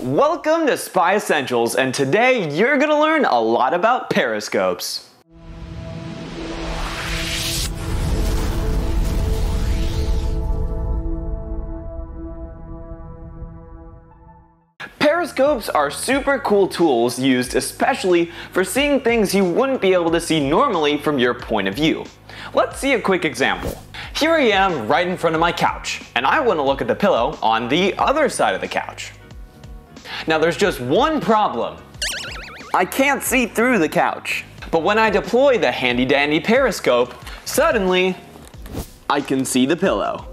Welcome to Spy Essentials, and today you're gonna learn a lot about periscopes. Periscopes are super cool tools used especially for seeing things you wouldn't be able to see normally from your point of view. Let's see a quick example. Here I am right in front of my couch, and I want to look at the pillow on the other side of the couch. Now there's just one problem. I can't see through the couch. But when I deploy the handy dandy periscope, suddenly I can see the pillow.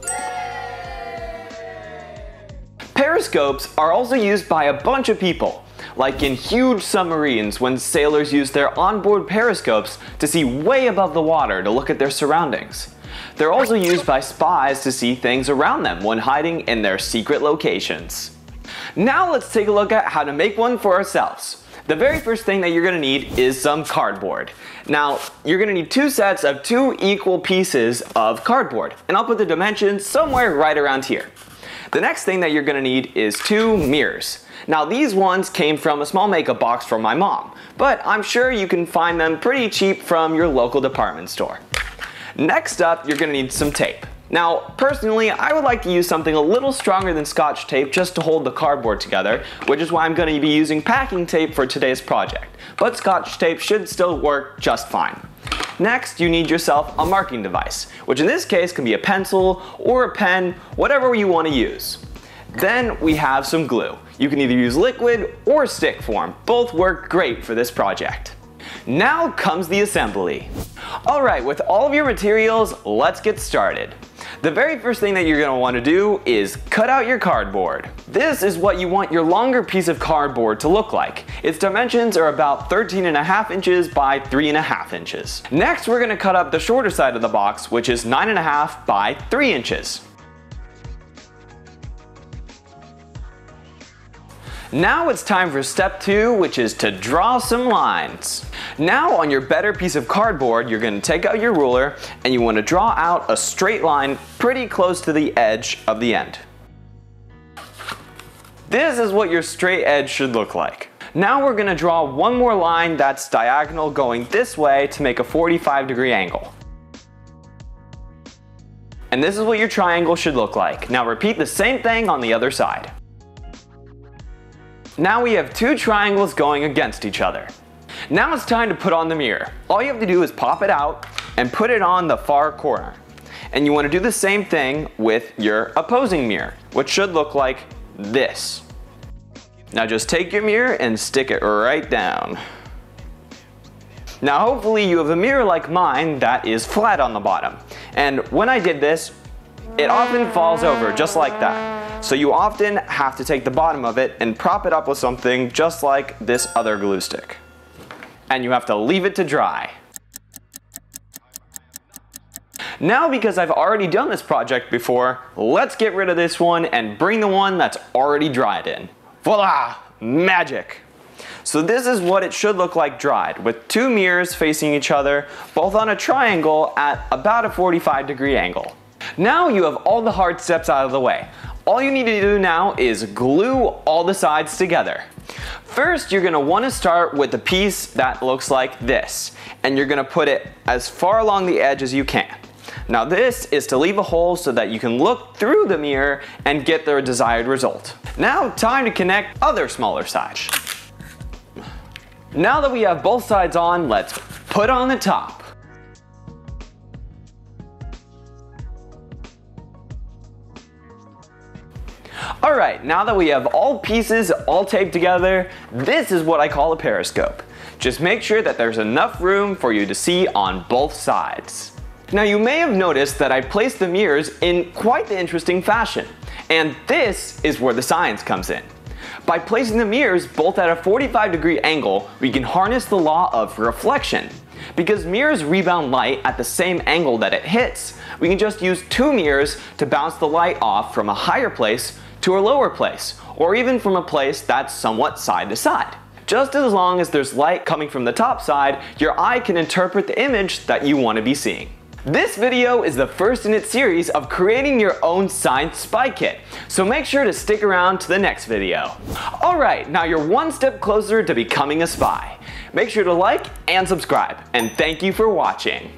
Periscopes are also used by a bunch of people, like in huge submarines when sailors use their onboard periscopes to see way above the water to look at their surroundings. They're also used by spies to see things around them when hiding in their secret locations. Now let's take a look at how to make one for ourselves. The very first thing that you're going to need is some cardboard. Now, you're going to need two sets of two equal pieces of cardboard, and I'll put the dimensions somewhere right around here. The next thing that you're going to need is two mirrors. Now these ones came from a small makeup box from my mom, but I'm sure you can find them pretty cheap from your local department store. Next up, you're going to need some tape. Now, personally, I would like to use something a little stronger than Scotch tape just to hold the cardboard together, which is why I'm going to be using packing tape for today's project. But Scotch tape should still work just fine. Next, you need yourself a marking device, which in this case can be a pencil or a pen, whatever you want to use. Then we have some glue. You can either use liquid or stick form. Both work great for this project. Now comes the assembly. Alright, with all of your materials, let's get started. The very first thing that you're going to want to do is cut out your cardboard. This is what you want your longer piece of cardboard to look like. Its dimensions are about 13.5 inches by 3.5 inches. Next, we're going to cut up the shorter side of the box, which is 9.5 by 3 inches. Now it's time for step 2, which is to draw some lines. Now on your better piece of cardboard, you're going to take out your ruler and you want to draw out a straight line pretty close to the edge of the end. This is what your straight edge should look like. Now we're going to draw one more line that's diagonal going this way to make a 45-degree angle. And this is what your triangle should look like. Now repeat the same thing on the other side. Now we have two triangles going against each other. Now it's time to put on the mirror. All you have to do is pop it out and put it on the far corner. And you want to do the same thing with your opposing mirror, which should look like this. Now just take your mirror and stick it right down. Now hopefully you have a mirror like mine that is flat on the bottom. And when I did this, it often falls over just like that. So you often have to take the bottom of it and prop it up with something just like this other glue stick. And you have to leave it to dry. Now because I've already done this project before, let's get rid of this one and bring the one that's already dried in. Voila! Magic! So this is what it should look like dried, with two mirrors facing each other, both on a triangle at about a 45-degree angle. Now you have all the hard steps out of the way. All you need to do now is glue all the sides together. First, you're going to want to start with a piece that looks like this, and you're going to put it as far along the edge as you can. Now this is to leave a hole so that you can look through the mirror and get the desired result. Now time to connect other smaller sides. Now that we have both sides on, let's put on the top. Alright, now that we have all pieces all taped together, this is what I call a periscope. Just make sure that there's enough room for you to see on both sides. Now you may have noticed that I placed the mirrors in quite the interesting fashion, and this is where the science comes in. By placing the mirrors both at a 45-degree angle, we can harness the law of reflection. Because mirrors rebound light at the same angle that it hits, we can just use two mirrors to bounce the light off from a higher place to a lower place, or even from a place that's somewhat side to side. Just as long as there's light coming from the top side, your eye can interpret the image that you want to be seeing. This video is the first in its series of creating your own science spy kit, so make sure to stick around to the next video. Alright, now you're one step closer to becoming a spy. Make sure to like and subscribe, and thank you for watching.